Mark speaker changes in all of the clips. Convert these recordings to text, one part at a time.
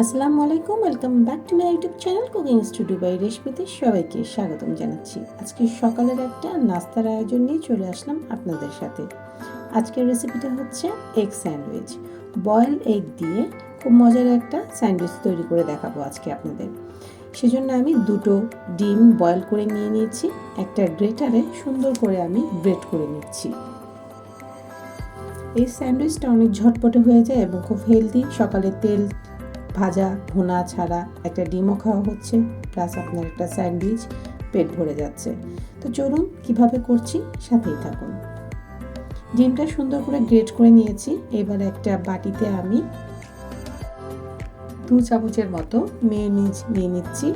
Speaker 1: আসসালামু আলাইকুম, welcome back to my YouTube channel cooking studio by রেসিপিতে সবাইকে স্বাগতম জানাচ্ছি। আজকে সকালের একটা নাস্তার আয়োজন নিয়ে চলে আসলাম আপনাদের সাথে। আজকের রেসিপিটা হচ্ছে এগ স্যান্ডউইচ। বয়েল এগ দিয়ে খুব মজার একটা স্যান্ডউইচ তৈরি করে দেখাবো আজকে আপনাদের। সেজন্য আমি দুটো ডিম বয়েল করে নিয়ে নিয়েছি, একটা গ্রেটারে সুন্দর করে আমি গ্রেট করে নিচ্ছি। এই স্যান্ডউইচটা অনেক ঝটপটে হয়ে যায় এবং খুব হেলদি। সকালে তেল ভাজা ভুনা ছাড়া একটা ডিমও খাওয়া হচ্ছে, প্লাস আপনার একটা স্যান্ডউইচ, পেট ভরে যাচ্ছে। তো চলুন কিভাবে করছি সাথেই থাকুন। ডিমটা সুন্দর করে গ্রেট করে নিয়েছি। এবার একটা বাটিতে আমি 2 চামচের মতো মেয়োনিজ নিয়ে নিচ্ছি।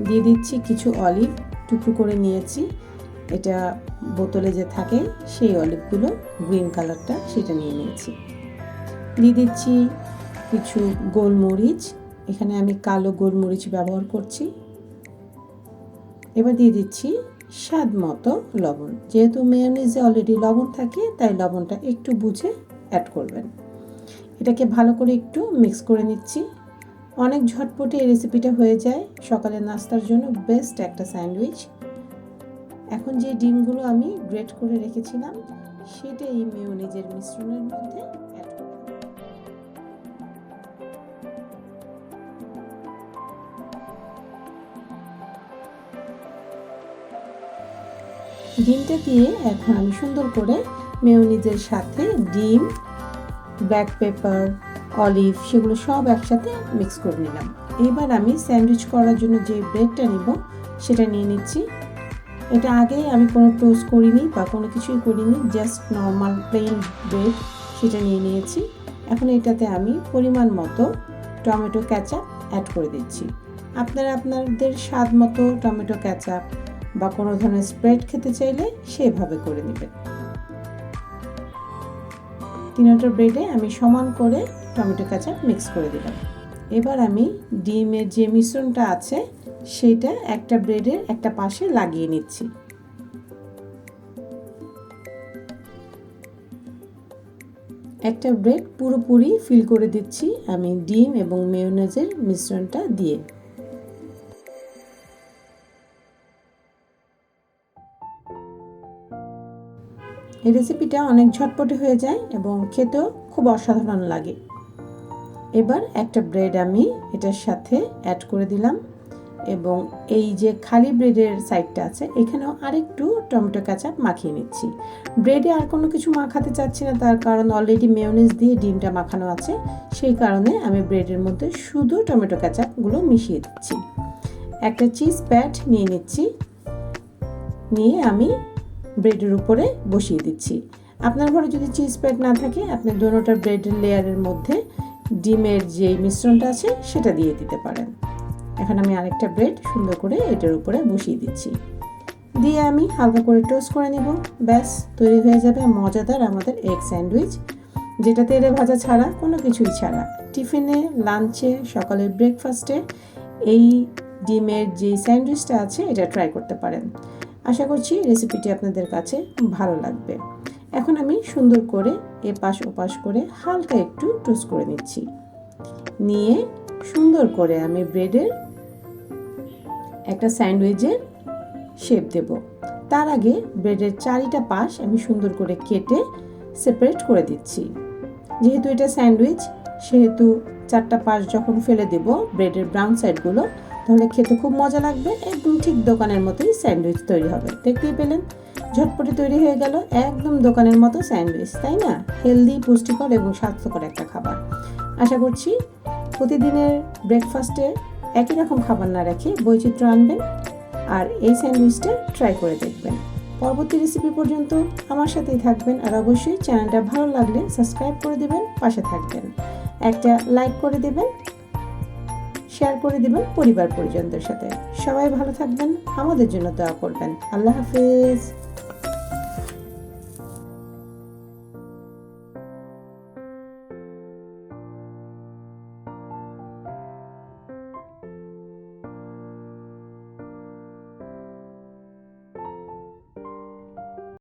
Speaker 1: দিয়ে দিচ্ছি কিছু অলিভ, টুকরো করে নিয়েছি। এটা বোতলে যে থাকে সেই অলিভগুলো, গ্রিন কালারটা, সেটা নিয়ে নিয়েছি। দিয়ে দিচ্ছি কিছু গোলমরিচ, এখানে আমি কালো গোলমরিচ ব্যবহার করছি। এবার দিয়ে দিচ্ছি স্বাদ মতো লবণ। যেহেতু মেয়োনিজে অলরেডি লবণ থাকে তাই লবণটা একটু বুঝে অ্যাড করবেন। এটাকে ভালো করে একটু মিক্স করে নিচ্ছি। অনেক ঝটপটে এই রেসিপিটা হয়ে যায়, সকালের নাস্তার জন্য বেস্ট একটা স্যান্ডউইচ। এখন যে ডিমগুলো আমি গ্রেট করে রেখেছিলাম সেটা এই মেয়োনিজের মিশ্রণের মধ্যে অ্যাড করে দেব। ডিমটা দিয়ে এখন আমি সুন্দর করে মেয়োনিজের সাথে ডিম, ব্ল্যাক পেপার, অলিভ, সেগুলো সব একসাথে মিক্স করে নিলাম। এবার আমি স্যান্ডউইচ করার জন্য যে ব্রেডটা নিব সেটা নিয়ে নিচ্ছি। এটা আগে আমি কোনো টোস্ট করিনি বা কোনো কিছুই করিনি, জাস্ট নর্মাল প্লেন ব্রেড, সেটা নিয়ে নিয়েছি। এখন এটাতে আমি পরিমাণ মতো টমেটো কেচাপ অ্যাড করে দিচ্ছি। আপনারা আপনাদের স্বাদ মতো টমেটো কেচাপ বা কোনো ধরনের স্প্রেড খেতে চাইলে সেভাবে করে নেবেন। তিনটা ব্রেডে আমি সমান করে টমেটো কেচাপ মিক্স করে দিলাম। এবার আমি ডিমের যে মিশ্রণটা আছে সেটা একটা ব্রেডের একটা পাশে লাগিয়ে নিচ্ছি। একটা ব্রেড পুরোপুরি ফিল করে দিচ্ছি আমি ডিম এবং মেয়োনেজের মিশ্রণটা দিয়ে। এই রেসিপিটা অনেক ঝটপটে হয়ে যায় এবং খেতেও খুব অসাধারণ লাগে। এবার একটা ব্রেড আমি এটার সাথে অ্যাড করে দিলাম এবং এই যে খালি ব্রেডের সাইডটা আছে এখানেও আরেকটু টমেটো কেচাপ মাখিয়ে নিচ্ছি। ব্রেডে আর কোনো কিছু মাখাতে চাচ্ছি না, তার কারণ অলরেডি মেয়োনিজ দিয়ে ডিমটা মাখানো আছে, সেই কারণে আমি ব্রেডের মধ্যে শুধু টমেটো কেচাপগুলো মিশিয়ে দিচ্ছি। একটা চিজ প্যাড নিয়ে নিচ্ছি, নিয়ে আমি ব্রেডের উপরে বসিয়ে দিচ্ছি। আপনার ঘরে যদি চিজ প্যাড না থাকে আপনি দোনোটা ব্রেডের লেয়ারের মধ্যে ডিমের যে মিশ্রণটা আছে সেটা দিয়ে দিতে পারেন। এখন আমি আরেকটা ব্রেড সুন্দর করে এটার উপরে বসিয়ে দিচ্ছি, দিয়ে আমি হালকা করে টোস্ট করে নিব। ব্যাস তৈরি হয়ে যাবে মজাদার আমাদের এগ স্যান্ডউইচ, যেটা তেলে ভাজা ছাড়া, কোনো কিছুই ছাড়া। টিফিনে, লাঞ্চে, সকালের ব্রেকফাস্টে এই ডিমের যে স্যান্ডউইচটা আছে এটা ট্রাই করতে পারেন। আশা করছি রেসিপিটি আপনাদের কাছে ভালো লাগবে। এখন আমি সুন্দর করে এপাশ ওপাশ করে হালকা একটু টোস্ট করে নিচ্ছি, নিয়ে সুন্দর করে আমি ব্রেডের একটা স্যান্ডউইচের শেপ দেব। তার আগে ব্রেডের চারিটা পাশ আমি সুন্দর করে কেটে সেপারেট করে দিচ্ছি। যেহেতু এটা স্যান্ডউইচ সেহেতু চারটা পাশ যখন ফেলে দেব ব্রেডের ব্রাউন সাইডগুলো, তাহলে খেতে খুব মজা লাগবে। একদম ঠিক দোকানের মতোই স্যান্ডউইচ তৈরি হবে। দেখতেই পেলেন, ঝটপটে তৈরি হয়ে গেল একদম দোকানের মতো স্যান্ডউইচ, তাই না? হেলদি, পুষ্টিকর এবং স্বাস্থ্যকর একটা খাবার। আশা করছি প্রতিদিনের ব্রেকফাস্টে একই রকম খাবার না রেখে বৈচিত্র্য আনবেন আর এই স্যান্ডউইচটা ট্রাই করে দেখবেন। পরবর্তী রেসিপি পর্যন্ত আমার সাথেই থাকবেন, আর অবশ্যই চ্যানেলটা ভালো লাগলে সাবস্ক্রাইব করে দেবেন, পাশে থাকবেন, একটা লাইক করে দেবেন, শেয়ার করে দেবেন পরিবার পরিজনদের সাথে। সবাই ভালো থাকবেন, আমাদের জন্য দোয়া করবেন। আল্লাহ হাফেজ।